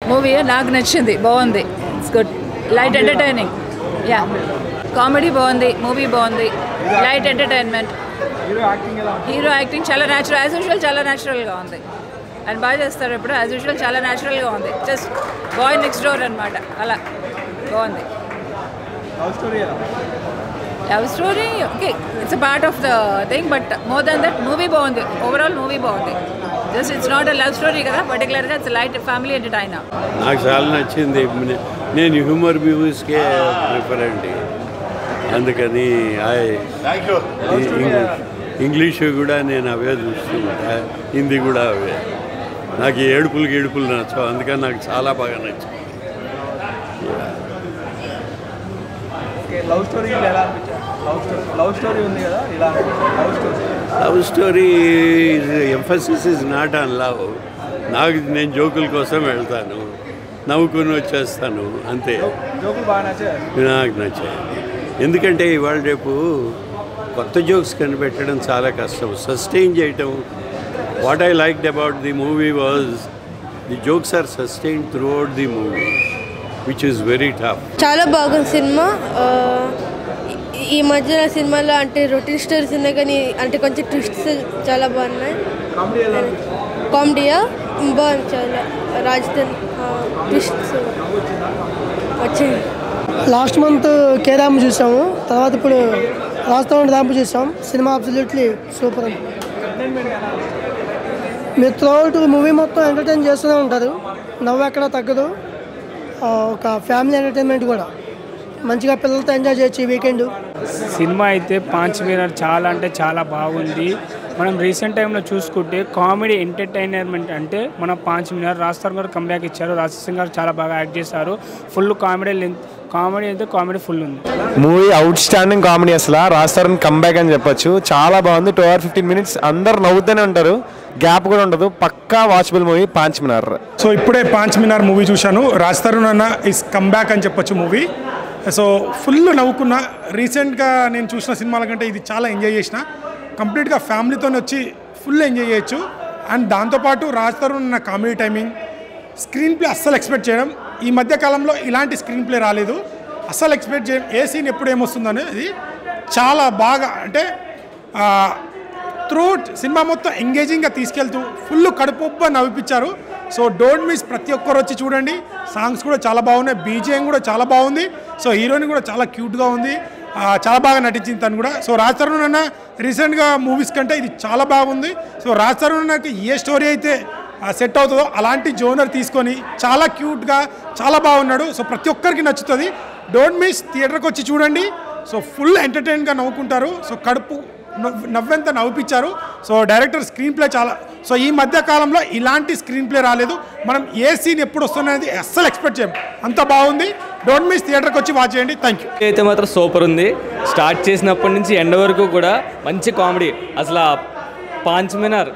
Movie నాకు నచ్చింది, బాగుంది. It's good, light entertaining. Yeah, comedy బాగుంది, మూవీ బాగుంది, లైట్ ఎంటర్టైన్మెంట్. హీరో యాక్టింగ్ చాలా న్యాచురల్, యాజ్ యూజువల్ చాలా న్యాచురల్గా ఉంది. అండ్ బాగా చేస్తారు ఎప్పుడు, యాజ్ యూజువల్ చాలా న్యాచురల్గా ఉంది. జస్ట్ బాయ్ నెక్స్ట్ డోర్ అనమాట, అలా బాగుంది. Love story okay, it's a part of the thing, but more than that movie బాగుంది. ఓవరాల్ మూవీ బాగుంది. Just it's not a love story కదా, పర్టికులర్గా ఇట్స్ లైట్ ఫ్యామిలీ ఎంటర్టైనర్. నాకు చాలా నచ్చింది. నేను హ్యూమర్ మూవీస్కే ప్రిఫర్ అండి, అందుకని ఇంగ్లీషు కూడా నేను అవే చూస్తుంటా, హిందీ కూడా అవే. నాకు ఏడుపులు నచ్చవు, అందుకని నాకు చాలా బాగా నచ్చింది. Love story emphasis is not on love. నేను జోకుల కోసం వెళ్తాను, నవ్వుకుని వచ్చేస్తాను అంతే. నాకు నచ్చాయి, ఎందుకంటే ఇవాళ రేపు కొత్త జోక్స్ కనిపెట్టడం చాలా కష్టం, సస్టైన్ చేయటం. What I liked about the movie was the jokes are sustain throughout the movie, which is very tough. చాలా బాగుంది సినిమా. ఈ మధ్య సినిమాలో అంటే రొటీన్ స్టోరీస్ ఉన్నాయి, కానీ అంటే కొంచెం ట్విస్ట్స్ చాలా బాగున్నాయి. కామెడీయా బాగుంది చాలా. రాజధాని ట్విస్ట్స్ వచ్చాయి. లాస్ట్ మంత్ కేరామ్ చూసాము, తర్వాత ఇప్పుడు రాజస్థాన్ ర్యాంప్ చూసాం. సినిమా అబ్సల్యూట్లీ సూపర్ అండి. మీరు త్రూఅవుట్ మూవీ మొత్తం ఎంటర్టైన్ చేస్తూనే ఉంటారు, నవ్వు ఎక్కడ తగ్గదు. ఒక ఫ్యామిలీ ఎంటర్టైన్మెంట్ కూడా మంచిగా పిల్లలతో ఎంజాయ్ చేయొచ్చు ఈ వీకెండ్. సినిమా అయితే పాంచ్ మీనర్ చాలా అంటే చాలా బాగుంది. మనం రీసెంట్ టైంలో చూసుకుంటే కామెడీ ఎంటర్టైనర్మెంట్ అంటే మన పాంచ్ మీనర్ రాజస్థాన్ గారు కంబ్యాక్ ఇచ్చారు. రాజస్థాన్ గారు చాలా బాగా యాక్ట్ చేశారు. ఫుల్ కామెడీ అయితే కామెడీ ఫుల్ ఉంది. మూవీ అవుట్ స్టాండింగ్ కామెడీ, అసలు రాజస్థాన్ కంబ్యాక్ అని చెప్పొచ్చు. చాలా బాగుంది. 2 hours 15 minutes అందరు నవ్వుతూనే ఉంటారు, గ్యాప్ కూడా ఉండదు. పక్కా వాచబుల్ మూవీ పాంచ్ మీనార్. సో ఇప్పుడే పాంచ్ మీనార్ మూవీ చూశాను. రాజస్థాన్ అన్న ఇస్ కంబ్యాక్ అని చెప్పొచ్చు మూవీ. So full నవ్వుకున్నా. రీసెంట్గా నేను చూసిన సినిమాల కంటే ఇది చాలా ఎంజాయ్ చేసిన. కంప్లీట్గా ఫ్యామిలీతో వచ్చి ఫుల్ ఎంజాయ్ చేయొచ్చు. అండ్ దాంతోపాటు రాజస్థాన్ ఉన్న కామెడీ టైమింగ్, స్క్రీన్ ప్లే అస్సలు ఎక్స్పెక్ట్ చేయడం. ఈ మధ్య కాలంలో ఇలాంటి స్క్రీన్ ప్లే రాలేదు, అస్సలు ఎక్స్పెక్ట్ చేయడం. ఏ సీన్ ఎప్పుడు ఏమొస్తుందని అది చాలా బాగా అంటే త్రూఅవుట్ సినిమా మొత్తం ఎంగేజింగ్గా తీసుకెళ్తూ ఫుల్ కడుపుబ్బ నవ్విపించారు. సో డోంట్ మిస్, ప్రతి ఒక్కరు వచ్చి చూడండి. సాంగ్స్ కూడా చాలా బాగున్నాయి, బీజిఎం కూడా చాలా బాగుంది. సో హీరోయిన్ కూడా చాలా క్యూట్గా ఉంది, చాలా బాగా నటించింది తను కూడా. సో రాజ్ తరుణ్ అన్న రీసెంట్గా మూవీస్ కంటే ఇది చాలా బాగుంది. సో రాజ్ తరుణ్ అన్నకి ఏ స్టోరీ అయితే సెట్ అవుతుందో అలాంటి జోనర్ తీసుకొని చాలా క్యూట్గా చాలా బాగున్నాడు. సో ప్రతి ఒక్కరికి నచ్చుతుంది. డోంట్ మిస్, థియేటర్కి వచ్చి చూడండి. సో ఫుల్ ఎంటర్టైన్గా నవ్వుకుంటారు. సో కడుపు నవ్వెంత నవ్విపించారు. సో డైరెక్టర్ స్క్రీన్ ప్లే చాలా. సో ఈ మధ్య కాలంలో ఇలాంటి స్క్రీన్ ప్లే రాలేదు. మనం ఏ సీన్ ఎప్పుడు వస్తున్నది అస్సలు ఎక్స్పెక్ట్ చేయం, అంత బాగుంది. డోంట్ మిస్, థియేటర్కి వచ్చి వాచ్ చేయండి. Thank you. అయితే మాత్రం సూపర్ ఉంది. స్టార్ట్ చేసినప్పటి నుంచి ఎండ్ వరకు కూడా మంచి కామెడీ. అసలు పాంచ్ మీనార్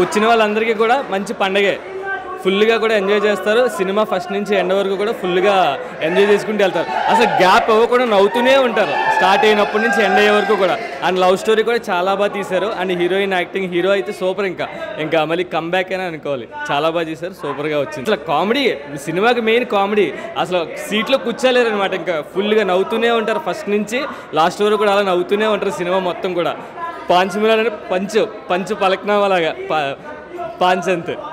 వచ్చిన వాళ్ళందరికీ కూడా మంచి పండగే. ఫుల్గా కూడా ఎంజాయ్ చేస్తారు. సినిమా ఫస్ట్ నుంచి ఎండ్ వరకు కూడా ఫుల్గా ఎంజాయ్ చేసుకుంటూ వెళ్తారు. అసలు గ్యాప్ ఇవ్వకుండా నవ్వుతూనే ఉంటారు స్టార్ట్ అయినప్పటి నుంచి ఎండ్ అయ్యే వరకు కూడా. అండ్ లవ్ స్టోరీ కూడా చాలా బాగా తీశారు. అండ్ హీరోయిన్ యాక్టింగ్, హీరో అయితే సూపర్. ఇంకా మళ్ళీ కంబ్యాక్ అయినా అనుకోవాలి, చాలా బాగా చేశారు, సూపర్గా వచ్చింది. అసలు కామెడీ, సినిమాకి మెయిన్ కామెడీ. అసలు సీట్లో కూర్చోలేరు అనమాట, ఇంకా ఫుల్గా నవ్వుతూనే ఉంటారు ఫస్ట్ నుంచి లాస్ట్ వరకు కూడా. అలా నవ్వుతూనే ఉంటారు సినిమా మొత్తం కూడా. పాంచ్ మీనార్ అంటే పంచు పలక్నామా లాగా పాంచ్ అంతే.